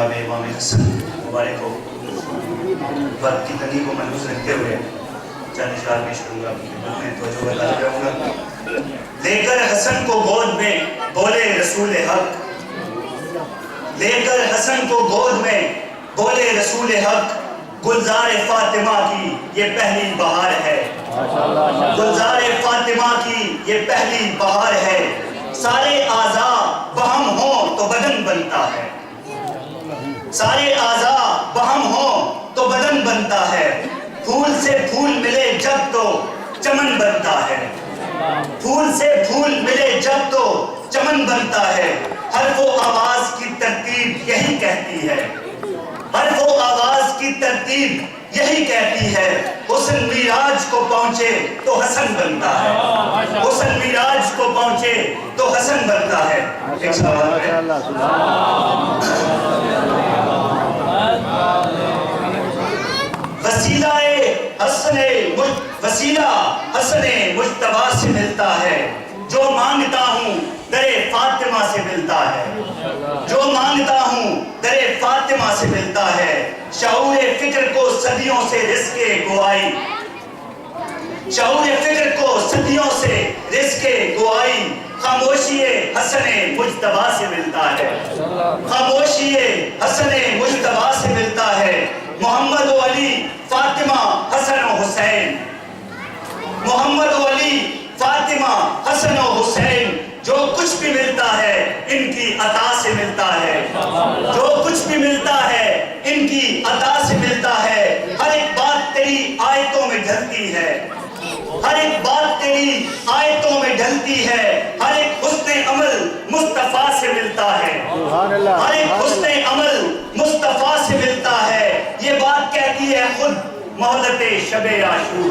जनाब इमाम हसन मुबारक हो। वक्त की तंगी को महसूस रखते हुए चंद इशार पेश करूँगा, आपकी खिदमत में तवज्जो बताते रहूँगा। लेकर हसन को गोद में बोले रसूल हक, लेकर हसन को गोद में बोले रसूल हक, गुलजार फातिमा की ये पहली बहार है, गुलजार फातिमा की ये पहली बहार है। सारे आज़ा बहम हो तो बदन बनता है, सारे आज़ा बहम हो तो बदन बनता है। फूल से फूल मिले जब तो चमन बनता है, फूल से फूल मिले जब तो चमन बनता है। हर वो आवाज की तरतीब यही कहती है, हर वो आवाज की तरतीब यही कहती है। हुस्न मिराज को पहुंचे तो हसन बनता है, हुस्न मिराज को पहुंचे तो हसन बनता है। एक सवाल है, वसीला हसने मुज्तबा से मिलता है, जो मांगता हूँ दरे फातिमा से मिलता है, जो मांगता हूँ दरे फातिमा से मिलता है। शऊर फिक्र को सदियों से रिज़्क़े गोआई, शऊर फिक्र को सदियों से रिज़्क़े गोआई, खामोशीए हसने मुज्तबा से मिलता है, खामोशीए हसने मुज्तबा से मिलता है। मोहम्मद अली फातिमा हसन और हुसैन, मोहम्मद अली फातिमा हसन और हुसैन, जो कुछ भी मिलता है इनकी अता से मिलता है, जो कुछ भी मिलता है इनकी अता से मिलता है। हर एक बात तेरी आयतों में ढलती है, हर एक बात तेरी आयतों में ढलती है। हर एक हुस्ने अमल मुस्तफा से मिलता है, हर एक हुस्ने अमल मुस्तफा से मिलता है। ये बात कहती है खुद मोहलते शबे आशूर,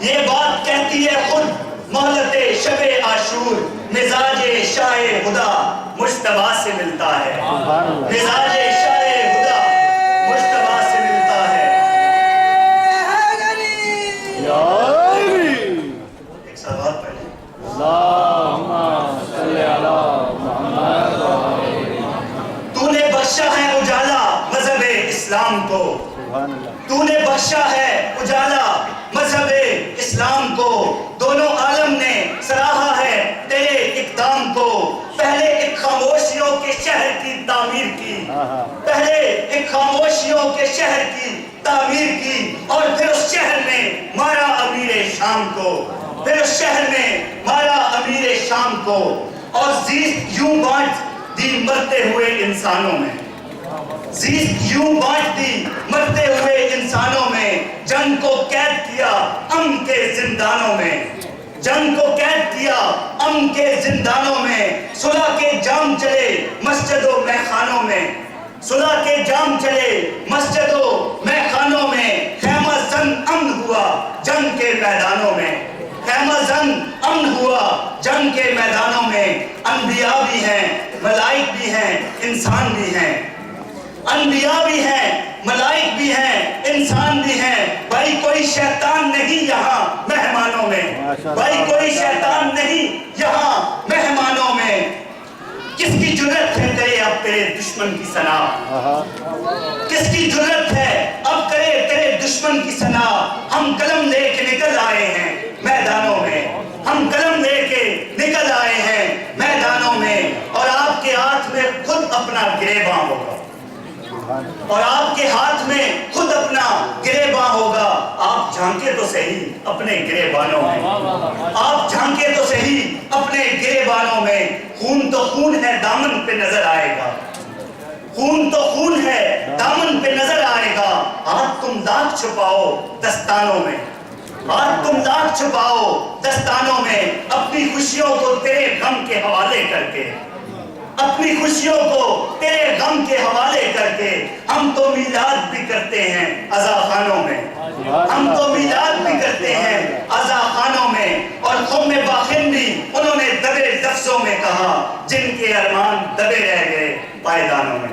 ये बात कहती है खुद मोहलते शबे आशूर। मिजाजे शाहे खुदा मुज्तबा से मिलता है, मिजाजे शाहे खुदा मुज्तबा से मिलता है। एक सवाल पहले, तूने बख्शा है उजाला मजहब इस्लाम को, तूने बख्शा है उजाला मजहब इस्लाम को। दोनों आलम ने सराहा है तेरे इक़दाम को। पहले एक खामोशियों के शहर की तामीर की, पहले एक खामोशियों के शहर की तामीर की, और फिर उस शहर में मारा अमीर शाम को, फिर उस शहर में मारा अमीर शाम को। और ज़ीस्त यूं बांट दी मरते हुए इंसानों में, ज़ीस्त यूं बांट दी मरते हुए इंसानों में। जंग को कैद किया अम के जिंदानों में, जंग को कैद किया अम के जिंदानों में। सुलह के जाम चले मस्जिदों मैखानों में, सुलह के जाम चले मस्जिदों मैखानों में। खैमा जंग अमन हुआ जंग के मैदानों में, खैमा जंग अमन हुआ जंग के मैदानों में। अनबिया भी हैं, मलाइक भी हैं, इंसान भी हैं, अनबिया भी हैं, मलाइक भी हैं, इंसान भी हैं। भाई कोई शैतान नहीं यहाँ मेहमानों में, भाई कोई शैतान नहीं यहाँ मेहमानों में। किसकी जुर्रत है करे अब तेरे दुश्मन की सना, किसकी जुर्रत है अब करे तेरे दुश्मन की सना। हम कलम लेके निकल आए हैं मैदानों में, हम कलम लेके निकल आए हैं मैदानों में। और आपके हाथ में खुद अपना गिरेबां होगा, और आपके हाथ में खुद अपना गिरेबां होगा। आप झांके तो सही अपने गिरेबानों में, आप झांके तो सही अपने गिरेबानों में। खून तो खून है दामन पे नजर आएगा, खून तो खून है दामन पे नजर आएगा। हाथ तुम दाग छुपाओ दस्तानों में, हाथ तुम दाग छुपाओ दस्तानों में। अपनी खुशियों को तेरे गम के हवाले करके, अपनी खुशियों को तेरे गम के हवाले करके। हम तो मीलाद भी करते हैं अज़ा खानों में, हम तो मीलाद भी करते हैं अज़ा खानों में। और क़ौम बाखिन भी उन्होंने दबे लफ्ज़ों में कहा जिनके अरमान दबे रह गए पायदानों में।